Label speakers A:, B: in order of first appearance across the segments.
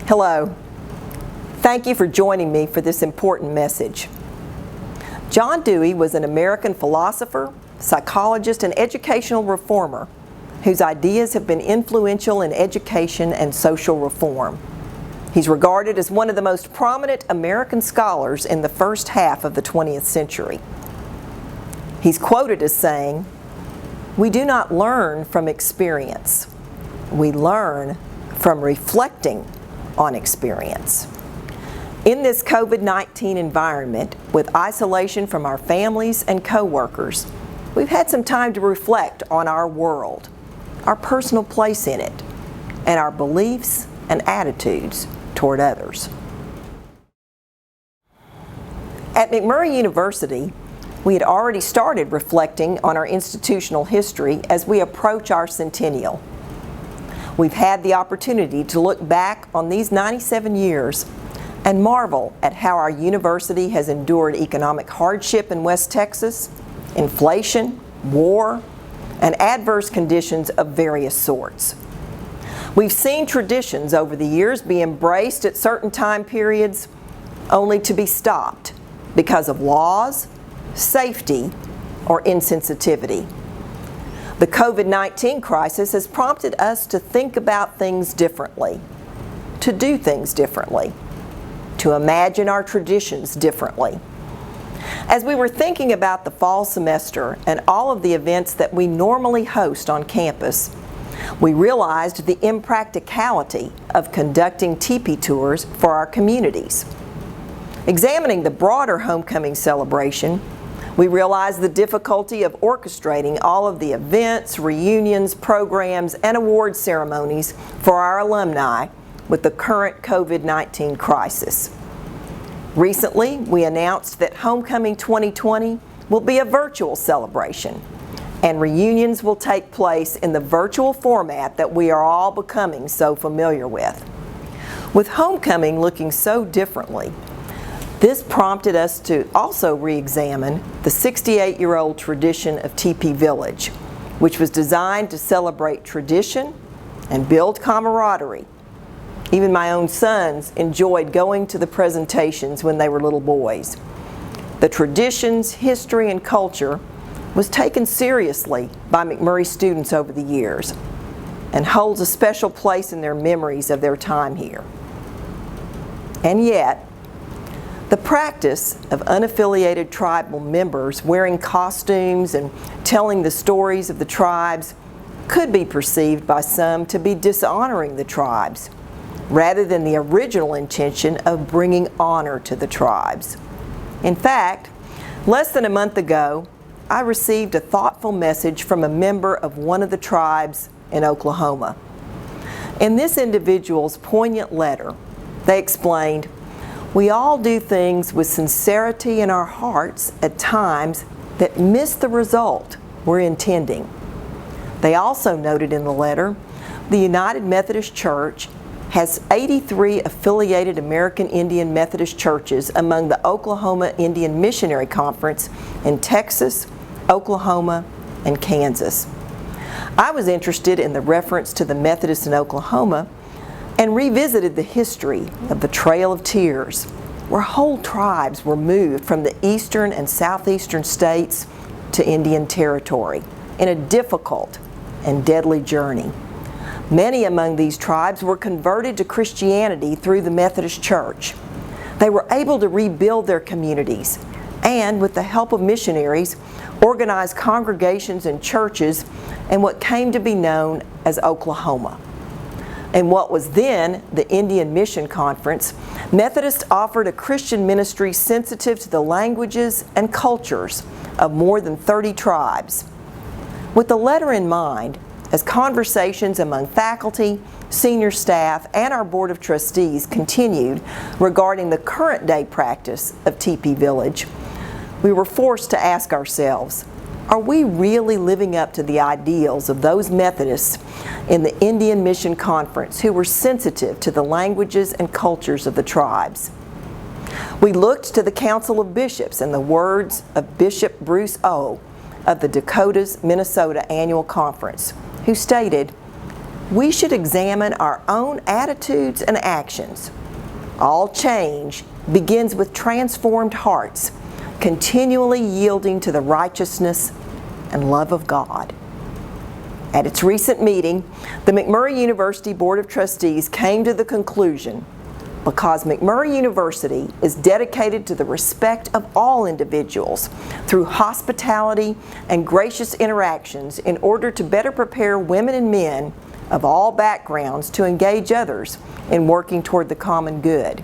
A: Hello. Thank you for joining me for this important message. John Dewey was an American philosopher, psychologist, and educational reformer whose ideas have been influential in education and social reform. He's regarded as one of the most prominent American scholars in the first half of the 20th century. He's quoted as saying, "We do not learn from experience. We learn from reflecting on experience." In this COVID-19 environment, with isolation from our families and co-workers, we've had some time to reflect on our world, our personal place in it, and our beliefs and attitudes toward others. At McMurry University, we had already started reflecting on our institutional history as we approach our centennial. We've had the opportunity to look back on these 97 years and marvel at how our university has endured economic hardship in West Texas, inflation, war, and adverse conditions of various sorts. We've seen traditions over the years be embraced at certain time periods only to be stopped because of laws, safety, or insensitivity. The COVID-19 crisis has prompted us to think about things differently, to do things differently, to imagine our traditions differently. As we were thinking about the fall semester and all of the events that we normally host on campus, we realized the impracticality of conducting teepee tours for our communities. Examining the broader homecoming celebration, we realized the difficulty of orchestrating all of the events, reunions, programs, and award ceremonies for our alumni with the current COVID-19 crisis. Recently, we announced that Homecoming 2020 will be a virtual celebration, and reunions will take place in the virtual format that we are all becoming so familiar with. With homecoming looking so differently, this prompted us to also re-examine the 68-year-old tradition of Teepee Village, which was designed to celebrate tradition and build camaraderie. Even my own sons enjoyed going to the presentations when they were little boys. The traditions, history, and culture was taken seriously by McMurry students over the years and holds a special place in their memories of their time here. And yet, the practice of unaffiliated tribal members wearing costumes and telling the stories of the tribes could be perceived by some to be dishonoring the tribes, rather than the original intention of bringing honor to the tribes. In fact, less than a month ago, I received a thoughtful message from a member of one of the tribes in Oklahoma. In this individual's poignant letter, they explained, "We all do things with sincerity in our hearts at times that miss the result we're intending." They also noted in the letter, the United Methodist Church has 83 affiliated American Indian Methodist churches among the Oklahoma Indian Missionary Conference in Texas, Oklahoma, and Kansas. I was interested in the reference to the Methodists in Oklahoma and revisited the history of the Trail of Tears, where whole tribes were moved from the eastern and southeastern states to Indian Territory in a difficult and deadly journey. Many among these tribes were converted to Christianity through the Methodist Church. They were able to rebuild their communities and, with the help of missionaries, organize congregations and churches in what came to be known as Oklahoma. In what was then the Indian Mission Conference, Methodists offered a Christian ministry sensitive to the languages and cultures of more than 30 tribes. With the letter in mind, as conversations among faculty, senior staff, and our Board of Trustees continued regarding the current day practice of Teepee Village, we were forced to ask ourselves, are we really living up to the ideals of those Methodists in the Indian Mission Conference who were sensitive to the languages and cultures of the tribes? We looked to the Council of Bishops and the words of Bishop Bruce O. of the Dakotas, Minnesota Annual Conference, who stated, we should examine our own attitudes and actions. All change begins with transformed hearts, continually yielding to the righteousness and love of God. At its recent meeting, the McMurry University Board of Trustees came to the conclusion, because McMurry University is dedicated to the respect of all individuals through hospitality and gracious interactions in order to better prepare women and men of all backgrounds to engage others in working toward the common good.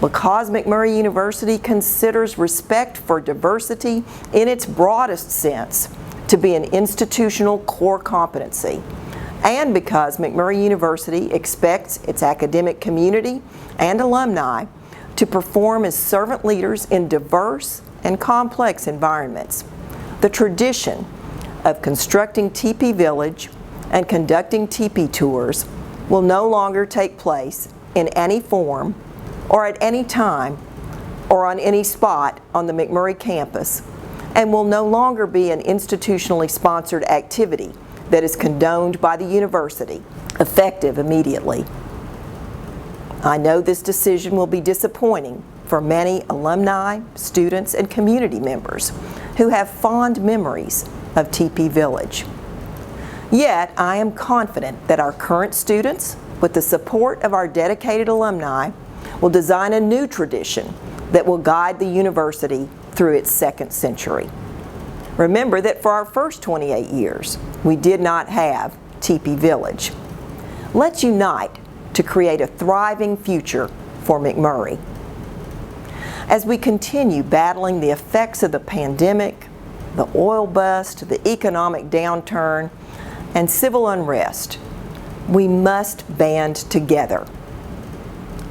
A: Because McMurry University considers respect for diversity in its broadest sense to be an institutional core competency, and because McMurray University expects its academic community and alumni to perform as servant leaders in diverse and complex environments, the tradition of constructing Tipi Village and conducting Tipi tours will no longer take place in any form or at any time or on any spot on the McMurry campus, and will no longer be an institutionally sponsored activity that is condoned by the university, effective immediately. I know this decision will be disappointing for many alumni, students, and community members who have fond memories of Tipi Village. Yet, I am confident that our current students, with the support of our dedicated alumni, will design a new tradition that will guide the university through its second century. Remember that for our first 28 years, we did not have Tipi Village. Let's unite to create a thriving future for McMurry. As we continue battling the effects of the pandemic, the oil bust, the economic downturn, and civil unrest, we must band together.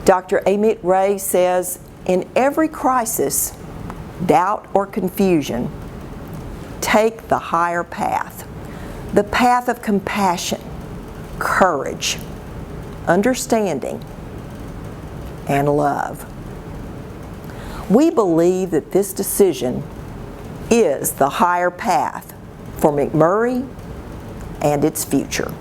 A: Dr. Amit Ray says, in every crisis, doubt, or confusion, take the higher path, the path of compassion, courage, understanding, and love. We believe that this decision is the higher path for McMurry and its future.